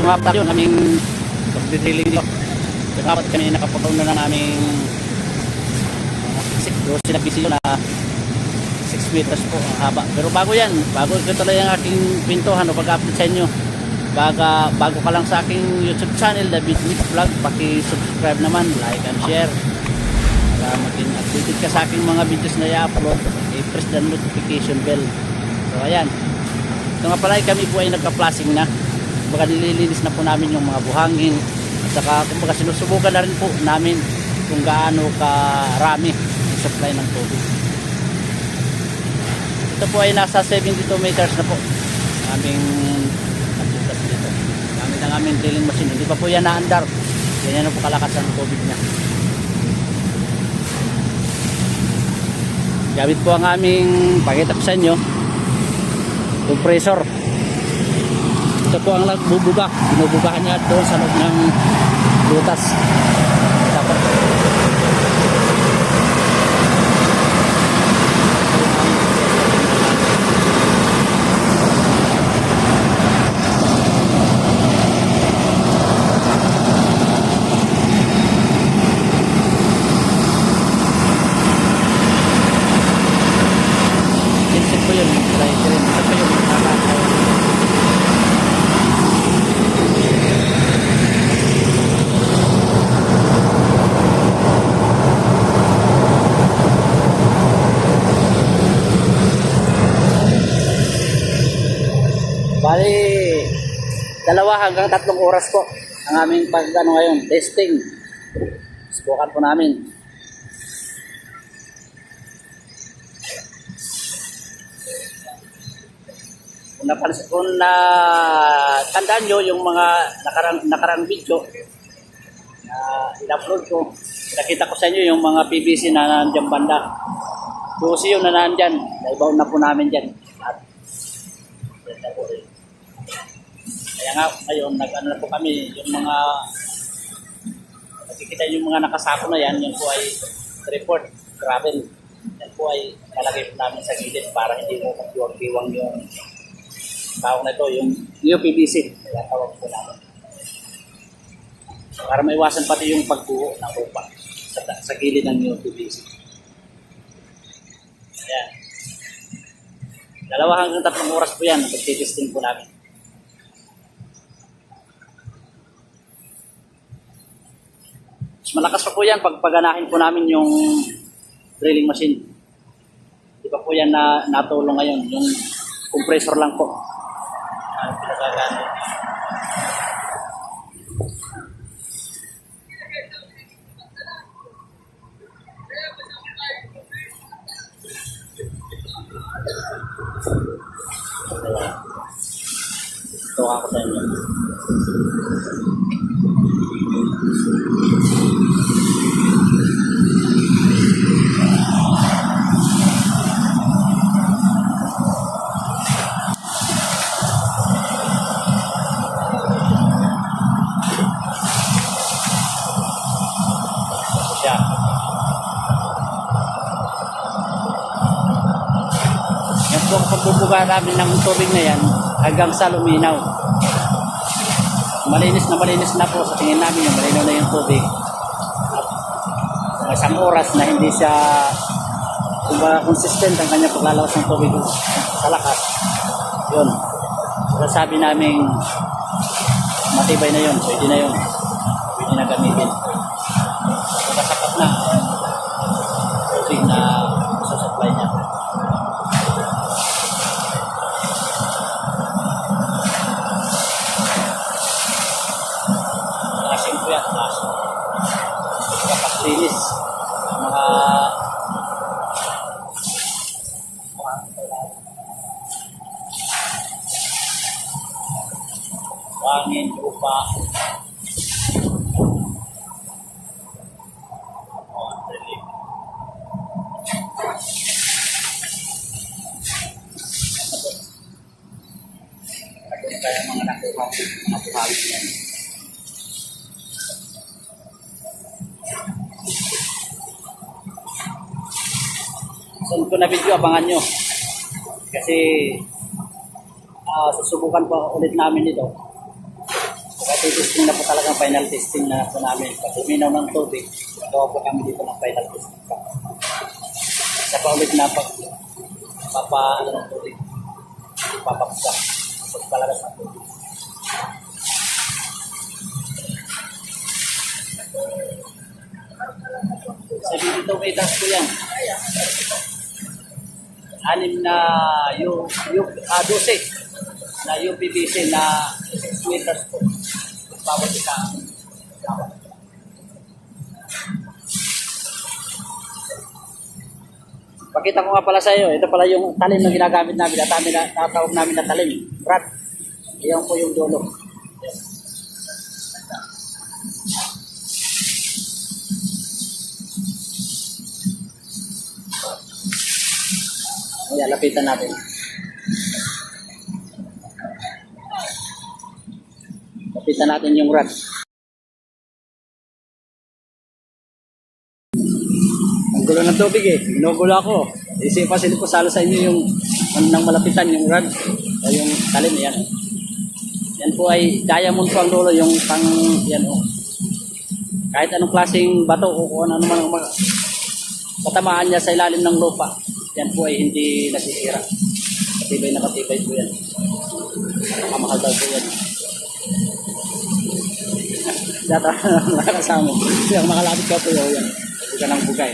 nga pala yun, aming pagdidrilling dito. Dapat kami nakapagaw na ng aming sinabisi yun na 6 meters po ang haba. Pero bago yan, bago ito talaga yung aking pintuhan o pag-upload sa inyo. Bago ka lang sa aking YouTube channel, David Mix Vlog, paki-subscribe naman, like and share. Para maging updated ka sa aking mga videos na i-upload, i-press the notification bell. So ayan. Ito nga pala, kami po ay nagka-flashing na. Kumbaga nililinis na po namin yung mga buhangin. At saka kumbaga sinusubukan na rin po namin kung gaano karami yung supply ng tubig. Ito po ay nasa 72 meters na po aming nabutas dito. Gamit ang aming drilling machine. Hindi pa po yan naandar. Ganyan na po kalakas ang tubig niya. Gamit po ang aming, pakita ko sa inyo, compressor. Ito po ang nagbubuga. Binubugahan niya doon sa loob ng butas. Dapat po yun. Ito po yung bali 2 hanggang 3 oras po ang aming ngayon, testing. Subukan po namin. Kung tandaan nyo yung mga nakarang video na in-upload ko, nakita ko sa inyo yung mga PVC na nandiyan banda. Susi yung na nandyan, naibaw na po namin dyan. Kaya nga ngayon nag-ano na po kami, yung mga nakikita yung mga nakasako na yan, yung po ay report gravel. Yan po ay nalagay po namin sa gilid para hindi mo magdiwang-diwang yung tawag na ito, yung UPVC. Kaya tawag po namin. Para maiwasan pati yung pagbuo ng lupa sa gilid ng UPVC. Ayan. 2 hanggang 3 oras po yan. Pag-testing po namin. Mas malakas pa po yan pag paganahin po namin yung drilling machine. Di ba po yan na natulong ngayon? Yung compressor lang po. Pinagagano. Ito ako sa inyo. Yan po ang pagbubuga namin ng tubig na yan hanggang sa luminaw. Malinis na po sa tingin namin yung malinaw na yung tubig. At 1 oras na hindi siya consistent ang kanyang paglalawas ng tubig sa lakas. Yun. Sabi namin matibay na yun. Pwede na yun. Pwede na gamitin. Pagkasapat na tubig na sa supply niya. Flashing po yan. Flashing. Kapag-linis. Mga hangin, lupa. Kaya mga nakuhawin yan. So ito na video, abangan nyo. Kasi susubukan pa ulit namin ito. Testing na po talagang final testing na po namin. Pag uminaw ng tubig, gawa po kami dito ng final testing pa. Sa paulit na ano ng tubig. Papaksa. Pagpalagas ng tubig. Sa 72 meters po yan. 6 na 12 na UPVC na 6 meters po. Bawat isa. Pakita ko nga pala sa iyo, ito pala yung talim na ginagamit namin at natawag namin na talim. Brad, iyan po yung dulo. Ayan, lapitan natin. Lapitan natin yung rod. Ang gulo ng tubig eh. Ginugulo ako. Isipasin ko salo sa inyo yung nang malapitan yung rod o yung talim. Yan. Yan po ay diamond po ang dulo. Yung pang yan o. Kahit anong klaseng bato o kung ano man ang patamaan niya sa ilalim ng lupa. Yan po ay hindi nasisira. Katibay na katibay po yan. Nakamahal daw po yan. Data nakakasama. Kaya makalapit ka po yan. Buka ng bugay.